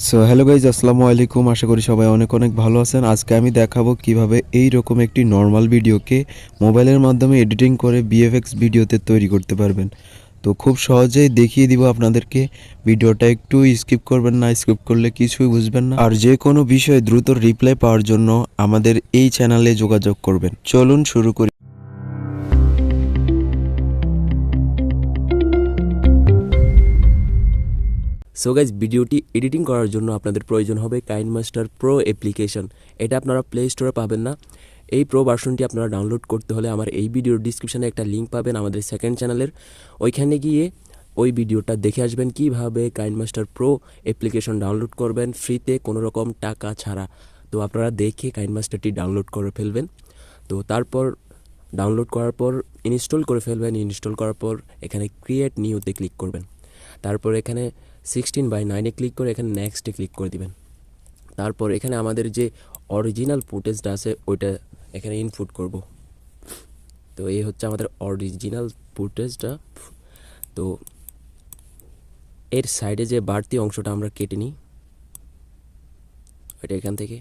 So hello guys, আসসালামু আলাইকুম। আশা করি সবাই অনেক অনেক ভালো আছেন। আজকে আমি দেখাবো কিভাবে এই রকম একটি নর্মাল ভিডিওকে মোবাইলের মাধ্যমে এডিটিং করে ভিএফএক্স ভিডিওতে তৈরি করতে পারবেন। তো খুব সহজেই দেখিয়ে দিব আপনাদেরকে। ভিডিওটা একটু স্কিপ করবেন না, স্কিপ করলে কিছুই বুঝবেন না। আর যে কোনো বিষয়ে দ্রুত রিপ্লাই পাওয়ার জন্য আমাদের এই চ্যানেলে যোগাযোগ করবেন। চলুন শুরু করি। সো গাইজ, ভিডিওটি এডিটিং করার জন্য আপনাদের প্রয়োজন হবে কাইনমাস্টার প্রো অ্যাপ্লিকেশন। এটা আপনারা প্লে স্টোরে পাবেন না। এই প্রো ভার্সনটি আপনারা ডাউনলোড করতে হলে আমার এই ভিডিওর ডিসক্রিপশানে একটা লিঙ্ক পাবেন আমাদের সেকেন্ড চ্যানেলের। ওইখানে গিয়ে ওই ভিডিওটা দেখে আসবেন কীভাবে কাইনমাস্টার প্রো অ্যাপ্লিকেশন ডাউনলোড করবেন ফ্রিতে, কোনো রকম টাকা ছাড়া। তো আপনারা দেখে কাইনমাস্টারটি ডাউনলোড করে ফেলবেন। তো তারপর ডাউনলোড করার পর ইনস্টল করে ফেলবেন। ইনস্টল করার পর এখানে ক্রিয়েট নিউতে ক্লিক করবেন। তারপর এখানে 16:9 ক্লিক করে এখানে নেক্সটে ক্লিক করে দিবেন। তারপর এখানে আমাদের যে অরিজিনাল ফুটেজটা আছে ওইটা এখানে ইনপুট করব। তো এই হচ্ছে আমাদের অরিজিনাল ফুটেজটা। তো এর সাইডে যে বাড়তি অংশটা আমরা কেটে নিই, এটা এখান থেকে।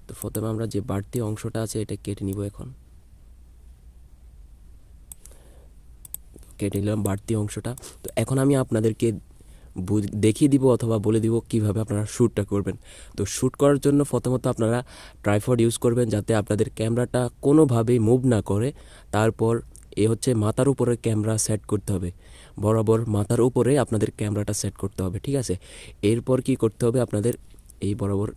তো প্রথমে আমরা যে বাড়তি অংশটা আছে এটা কেটে নিব। এখন কেটে নিলাম বাড়তি অংশটা। তো এখন আমি আপনাদেরকে দেখিয়ে দিব অথবা বলে দিব কিভাবে আপনারা শ্যুটটা করবেন। তো শ্যুট করার জন্য প্রথমত আপনারা ট্রাইপড ইউজ করবেন যাতে আপনাদের ক্যামেরাটা কোনোভাবেই মুভ না করে। তারপর এ হচ্ছে মাথার উপরে ক্যামেরা সেট করতে হবে, বরাবর মাথার উপরে আপনাদের ক্যামেরাটা সেট করতে হবে, ঠিক আছে। এরপর কি করতে হবে, আপনাদের এই বরাবর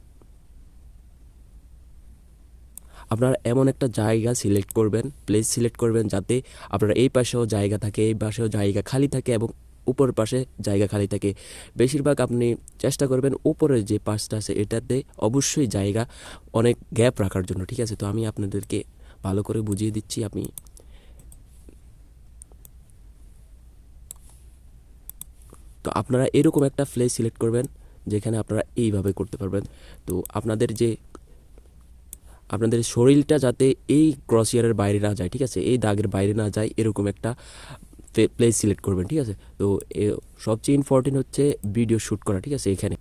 আপনারা এমন একটা জায়গা সিলেক্ট করবেন, প্লেস সিলেক্ট করবেন যাতে আপনারা এই পাশেও জায়গা থাকে, এই পাশেও জায়গা খালি থাকে এবং উপর পাশে জায়গা খালি থাকে। বেশিরভাগ আপনি চেষ্টা করবেন উপরের যে পাশটা আছে এটাতে অবশ্যই জায়গা অনেক গ্যাপ রাখার জন্য, ঠিক আছে। তো আমি আপনাদেরকে ভালো করে বুঝিয়ে দিচ্ছি। তো আপনারা এরকম একটা প্লেস সিলেক্ট করবেন যেখানে আপনারা এইভাবে করতে পারবেন। তো আপনাদের শরীরটা যাতে এই ক্রসিয়ারের বাইরে না যায়, ঠিক আছে, এই দাগের বাইরে না যায়, এরকম একটা প্লেস সিলেক্ট করবেন, ঠিক আছে। তো সবচেয়ে ইম্পর্টেন্ট হচ্ছে ভিডিও শ্যুট করা, ঠিক আছে। এখানে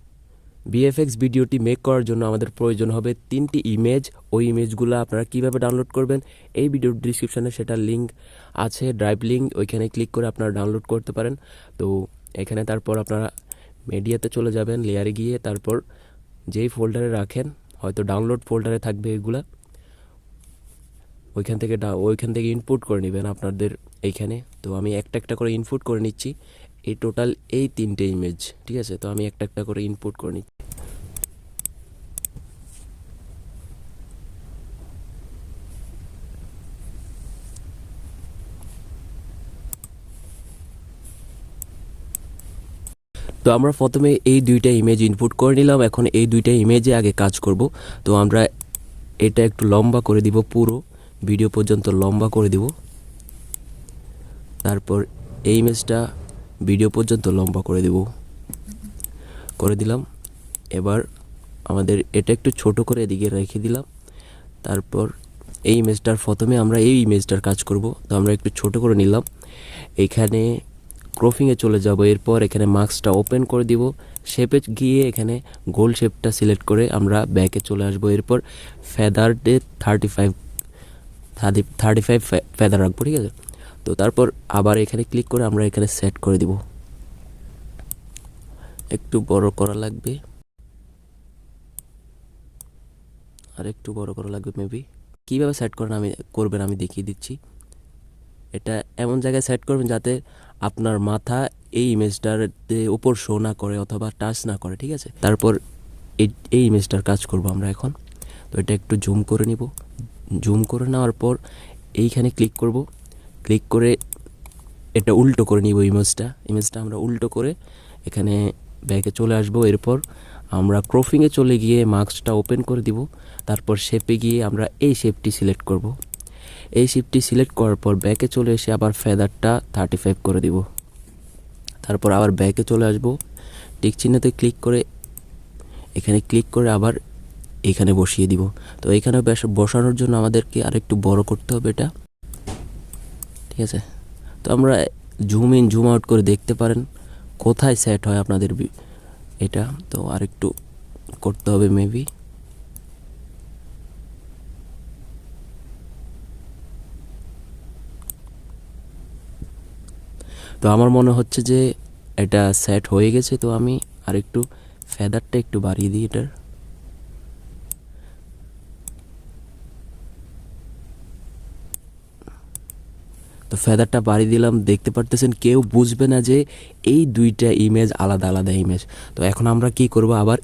ভিএফএক্স ভিডিওটি মেক করার জন্য আমাদের প্রয়োজন হবে 3টি ইমেজ। ওই ইমেজগুলো আপনারা কীভাবে ডাউনলোড করবেন এই ভিডিওর ডিসক্রিপশানে সেটার লিঙ্ক আছে, ড্রাইভ লিঙ্ক, ওইখানে ক্লিক করে আপনারা ডাউনলোড করতে পারেন। তো এখানে তারপর আপনারা মিডিয়াতে চলে যাবেন, লেয়ারে গিয়ে তারপর যেই ফোল্ডারে রাখেন, হয়তো ডাউনলোড ফোল্ডারে থাকবে এগুলা, ওইখান থেকে ইনপুট করে নেবেন আপনাদের এইখানে। তো আমি একটা একটা করে ইনপুট করে নিচ্ছি এই টোটাল এই 3টে ইমেজ, ঠিক আছে। তো আমি একটা একটা করে ইনপুট করে নিচ্ছি। তো আমরা প্রথমে এই 2টা ইমেজ ইনপুট করে নিলাম। এখন এই 2টা ইমেজে আগে কাজ করব। তো আমরা এটা একটু লম্বা করে দিব, পুরো ভিডিও পর্যন্ত লম্বা করে দিব। তারপর এই ইমেজটা ভিডিও পর্যন্ত লম্বা করে দিলাম। এবার আমাদের এটা একটু ছোট করে এদিকে রেখে দিলাম। তারপর এই ইমেজটার প্রথমে আমরা এই ইমেজটার কাজ করব। তো আমরা একটু ছোট করে নিলাম। এইখানে ক্রপিংয়ে চলে যাব। এরপর এখানে মাস্কটা ওপেন করে দিব, শেপে গিয়ে এখানে গোল শেপটা সিলেক্ট করে আমরা ব্যাকে চলে আসব। এরপর ফেদারতে 35 ফেদার রাখবো, ঠিক আছে। তো তারপর আবার এখানে ক্লিক করে আমরা এখানে সেট করে দিব। একটু বড় করা লাগবে, আর একটু বড় করা লাগবে মেবি। কীভাবে সেট করবেন আমি দেখিয়ে দিচ্ছি। এটা এমন জায়গায় সেট করবেন যাতে আপনার মাথা এই ইমেজটার উপর শো না করে অথবা টাচ না করে, ঠিক আছে। তারপর এই ইমেজটার কাজ করব আমরা এখন। তো এটা একটু জুম করে নিব। জুম করে নেওয়ার পর এইখানে ক্লিক করব। ক্লিক করে এটা উল্টো করে নিব। ইমেজটা আমরা উল্টো করে এখানে ব্যাকে চলে আসব। এরপর আমরা ক্রপিংয়ে চলে গিয়ে মাস্কটা ওপেন করে দিব। তারপর শেপে গিয়ে আমরা এই শেপটি সিলেক্ট করব। এই শেপটি সিলেক্ট করার পর ব্যাকে চলে এসে আবার ফেদারটা 35 করে দিব। তারপর আবার ব্যাকে চলে আসব, টিক চিহ্নতে ক্লিক করে এখানে ক্লিক করে আবার এখানে বসিয়ে দিব। তো এখানে বসানোর জন্য আমাদেরকে আরেকটু বড় করতে হবে এটা, ঠিক আছে। তো আমরা জুম ইন জুম আউট করে দেখতে পারেন কোথায় সেট হয় আপনাদের এটা তো আরেকটু করতে হবে মেবি। তো আমার মনে হচ্ছে যে এটা সেট হয়ে গেছে। তো আমি আরেকটু ফেদারটা একটু বাড়িয়ে দিই এটার। তো ফেদারটা বাড়িয়ে দিলাম। দেখতে পারতেছেন কেউ বুঝবে না যে এই দুইটা ইমেজ আলাদা আলাদা ইমেজ। তো এখন আমরা কি করব, আবার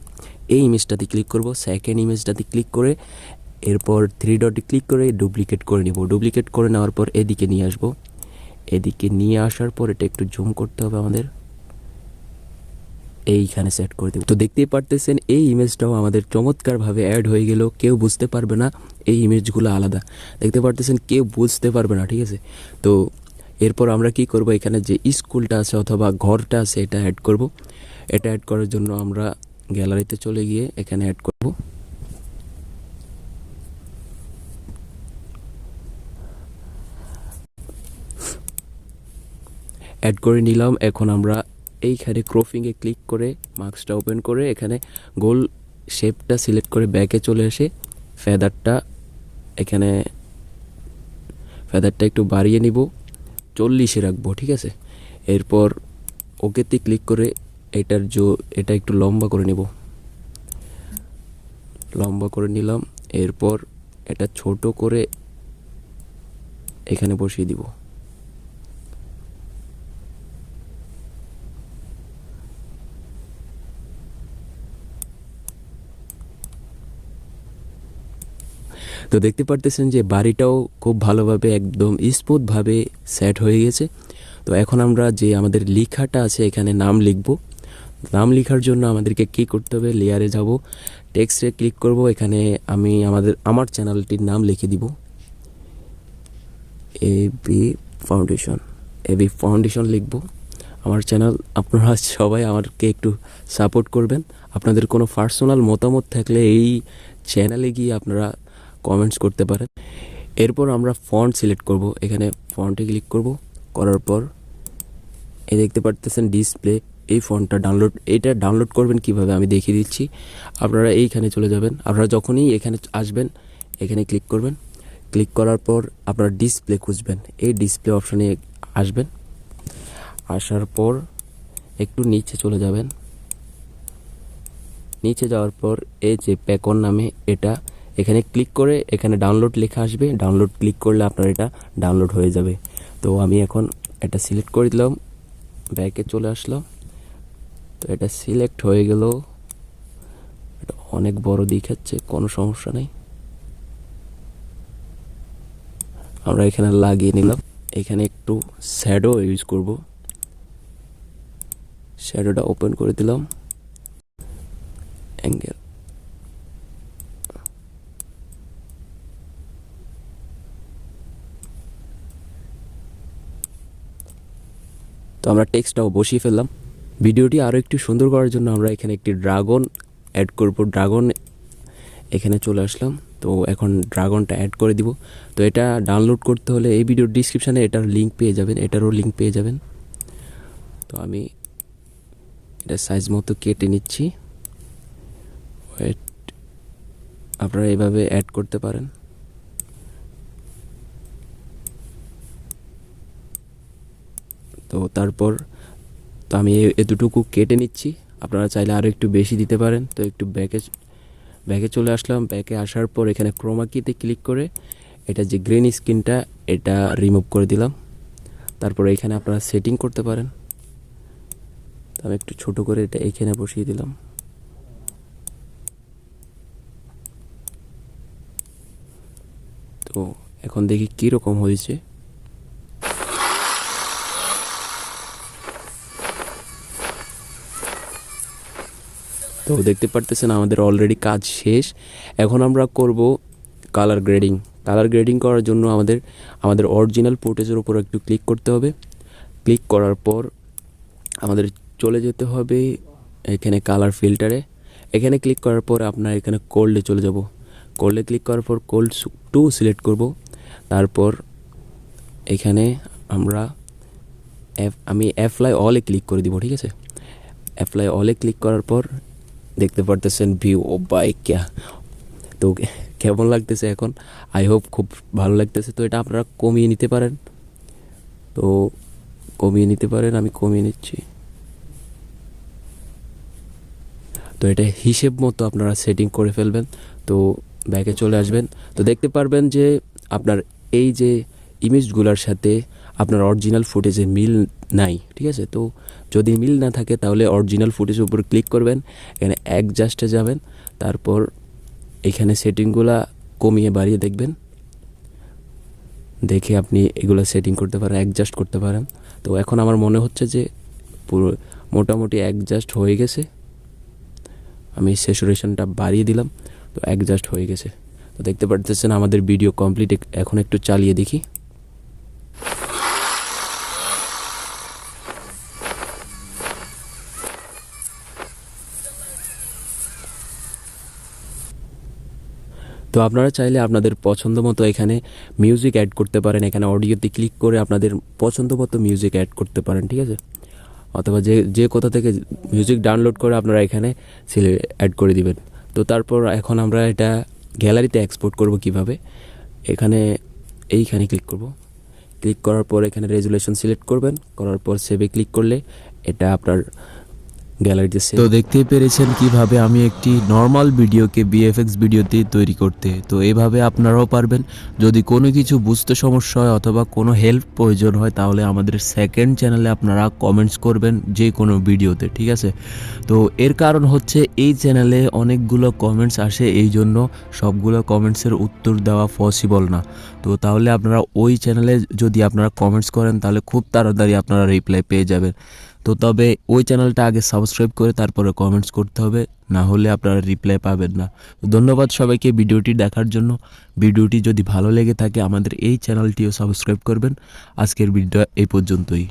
এই ইমেজটাতে ক্লিক করব, সেকেন্ড ইমেজটাতে ক্লিক করে এরপর 3 ডটে ক্লিক করে ডুপ্লিকেট করে নিব। ডুপ্লিকেট করে নেওয়ার পর এদিকে নিয়ে আসব। এদিকে নিয়ে আসার পর এটা একটু জুম করতে হবে আমাদের, এইখানে সেট করে দেব। তো দেখতেই পারতেছেন এই ইমেজটাও আমাদের চমৎকারভাবে অ্যাড হয়ে গেল। কেউ বুঝতে পারবে না এই ইমেজগুলো আলাদা। দেখতে পারতেছেন কেউ বুঝতে পারবে না, ঠিক আছে। তো এরপর আমরা কি করব, এখানে যে স্কুলটা আছে অথবা ঘরটা আছে এটা অ্যাড করব। এটা অ্যাড করার জন্য আমরা গ্যালারিতে চলে গিয়ে এখানে অ্যাড করব। অ্যাড করে নিলাম। এখন আমরা এইখানে ক্রপিংয়ে ক্লিক করে মার্কসটা ওপেন করে এখানে গোল শেপটা সিলেক্ট করে ব্যাকে চলে এসে এখানে ফেদারটা একটু বাড়িয়ে নিব, 40-এ রাখবো, ঠিক আছে। এরপর ওকেতে ক্লিক করে এটা একটু লম্বা করে নিব, লম্বা করে নিলাম। এরপর এটা ছোট করে এখানে বসিয়ে দিব। তো দেখতে পারতেছেন যে বাড়িটাও খুব ভালোভাবে একদম স্মুথভাবে সেট হয়ে গেছে। তো এখন আমরা যে আমাদের লেখাটা আছে এখানে নাম লিখব। নাম লেখার জন্য আমাদেরকে কি করতে হবে, লেয়ারে যাব, টেক্সটে ক্লিক করব। এখানে আমি আমার চ্যানেলটির নাম লিখে দিব এবি ফাউন্ডেশন লিখব আমার চ্যানেল। আপনারা সবাই আমাকে একটু সাপোর্ট করবেন। আপনাদের কোনো পার্সোনাল মতামত থাকলে এই চ্যানেলে গিয়ে আপনারা কমেন্টস করতে পারেন। এরপর আমরা ফন্ট সিলেক্ট করব। এখানে ফন্টে ক্লিক করব, করার পর এই দেখতে পারতেছেন ডিসপ্লে, এই ফন্টটা ডাউনলোড করবেন কিভাবে আমি দেখিয়ে দিচ্ছি। আপনারা এইখানে চলে যাবেন। আপনারা যখনই এখানে আসবেন এখানে ক্লিক করবেন। ক্লিক করার পর আপনারা ডিসপ্লে খুঁজবেন, এই ডিসপ্লে অপশানে আসবেন। আসার পর একটু নিচে চলে যাবেন। নিচে যাওয়ার পর এই যে প্যাকন নামে এটা এখানে ক্লিক করে এখানে ডাউনলোড লেখা আসবে। ডাউনলোড ক্লিক করলে আপনার এটা ডাউনলোড হয়ে যাবে। তো আমি এখন এটা সিলেক্ট করে দিলাম, ব্যাকে চলে আসলাম। তো এটা সিলেক্ট হয়ে গেল। এটা অনেক বড় দেখাচ্ছে, কোনো সমস্যা নেই। আমরা এখানে লাগিয়ে নিলাম। এখানে একটু শ্যাডো ইউজ করব। শ্যাডোটা ওপেন করে দিলাম, অ্যাঙ্গেল। তো আমরা টেক্সটটাও বসিয়ে ফেললাম। ভিডিওটি আরও একটু সুন্দর করার জন্য আমরা এখানে একটি ড্রাগন অ্যাড করব। ড্রাগন এখানে চলে আসলাম। তো এখন ড্রাগনটা অ্যাড করে দিব। তো এটা ডাউনলোড করতে হলে এই ভিডিওর ডিসক্রিপশানে এটার লিঙ্ক পেয়ে যাবেন, এটারও লিঙ্ক পেয়ে যাবেন। তো আমি এটা সাইজ মতো কেটে নিচ্ছি। ওয়েট, আপনারা এভাবে অ্যাড করতে পারেন। তো তারপর তো আমি এতটুকু কেটে নিচ্ছি। আপনারা চাইলে আরও একটু বেশি দিতে পারেন। তো একটু ব্যাকে চলে আসলাম। ব্যাকে আসার পর এখানে ক্রোমা কিতে ক্লিক করে এটা যে গ্রিন স্ক্রিনটা এটা রিমুভ করে দিলাম। তারপর এখানে আপনারা সেটিং করতে পারেন। তো আমি একটু ছোট করে এটা এখানে বসিয়ে দিলাম। তো এখন দেখি কীরকম হয়েছে। তো দেখতে পারতেছেন আমাদের অলরেডি কাজ শেষ। এখন আমরা করব কালার গ্রেডিং। কালার গ্রেডিং করার জন্য আমাদের অরিজিনাল ফুটেজের উপর একটু ক্লিক করতে হবে। ক্লিক করার পর আমাদের চলে যেতে হবে এখানে কালার ফিল্টারে। এখানে ক্লিক করার পর আপনার এখানে কোল্ডে চলে যাব। কোল্ডে ক্লিক করার পর কোল্ড 2 সিলেক্ট করব। তারপর এখানে আমি অ্যাপ্লাই অলে ক্লিক করে দিব, ঠিক আছে। অ্যাপ্লাই অলে ক্লিক করার পর দেখতে পারতেছেন ভিউ। ও বাই ক্যা, তো কেমন লাগতেছে এখন? আই হোপ খুব ভালো লাগতেছে। তো এটা আপনারা কমিয়ে নিতে পারেন, তো কমিয়ে নিতে পারেন, আমি কমিয়ে নিচ্ছি। তো এটা হিসেব মতো আপনারা সেটিং করে ফেলবেন। তো ব্যাকে চলে আসবেন, তো দেখতে পারবেন যে আপনার এই যে ইমেজগুলোর সাথে আপনার অরিজিনাল ফুটেজে মিল নাই, ঠিক আছে? তো যদি মিল না থাকে তাহলে অরিজিনাল ফুটেজের উপর ক্লিক করবেন, এখানে অ্যাডজাস্টে যাবেন, তারপর এখানে সেটিংগুলা কমিয়ে বাড়িয়ে দেখবেন, দেখে আপনি এগুলো সেটিং করতে পারেন, অ্যাডজাস্ট করতে পারেন। তো এখন আমার মনে হচ্ছে যে পুরো মোটামুটি অ্যাডজাস্ট হয়ে গেছে। আমি স্যাচুরেশনটা বাড়িয়ে দিলাম, তো অ্যাডজাস্ট হয়ে গেছে। তো দেখতে পারতেছেন আমাদের ভিডিও কমপ্লিট। এখন একটু চালিয়ে দেখি। তো আপনারা চাইলে আপনাদের পছন্দ মতো এখানে মিউজিক অ্যাড করতে পারেন, এখানে অডিওতে ক্লিক করে আপনাদের পছন্দ মতো মিউজিক অ্যাড করতে পারেন, ঠিক আছে? অথবা যে কোথা থেকে মিউজিক ডাউনলোড করে আপনারা এখানে অ্যাড করে দিবেন। তো তারপর এখন আমরা এটা গ্যালারিতে এক্সপোর্ট করব কিভাবে, এইখানে ক্লিক করব। ক্লিক করার পর এখানে রেজুলেশন সিলেক্ট করবেন, করার পর সেভে ক্লিক করলে এটা আপনার গ্যালারিতে সেভ। তো দেখতেই পেরেছেন কিভাবে আমি একটি নর্মাল ভিডিওকে ভিএফএক্স ভিডিওতে তৈরি করতে। তো এভাবে আপনারাও পারবেন। যদি কোনো কিছু বুঝতে সমস্যা হয় অথবা কোনো হেল্প প্রয়োজন হয় তাহলে আমাদের সেকেন্ড চ্যানেলে আপনারা কমেন্টস করবেন যে কোনো ভিডিওতে, ঠিক আছে? তো এর কারণ হচ্ছে এই চ্যানেলে অনেকগুলো কমেন্টস আসে, এই জন্য সবগুলো কমেন্টসের উত্তর দেওয়া পসিবল না। তো তাহলে আপনারা ওই চ্যানেলে যদি আপনারা কমেন্টস করেন তাহলে খুব তাড়াতাড়ি আপনারা রিপ্লাই পেয়ে যাবেন। তো তবে ওই চ্যানেলটা আগে সাবস্ক্রাইব করে তারপরে কমেন্টস করতে হবে, না হলে আপনারা রিপ্লাই পাবেন না। তো ধন্যবাদ সবাইকে ভিডিওটি দেখার জন্য। ভিডিওটি যদি ভালো লেগে থাকে আমাদের এই চ্যানেলটিও সাবস্ক্রাইব করবেন। আজকের ভিডিও এই পর্যন্তই।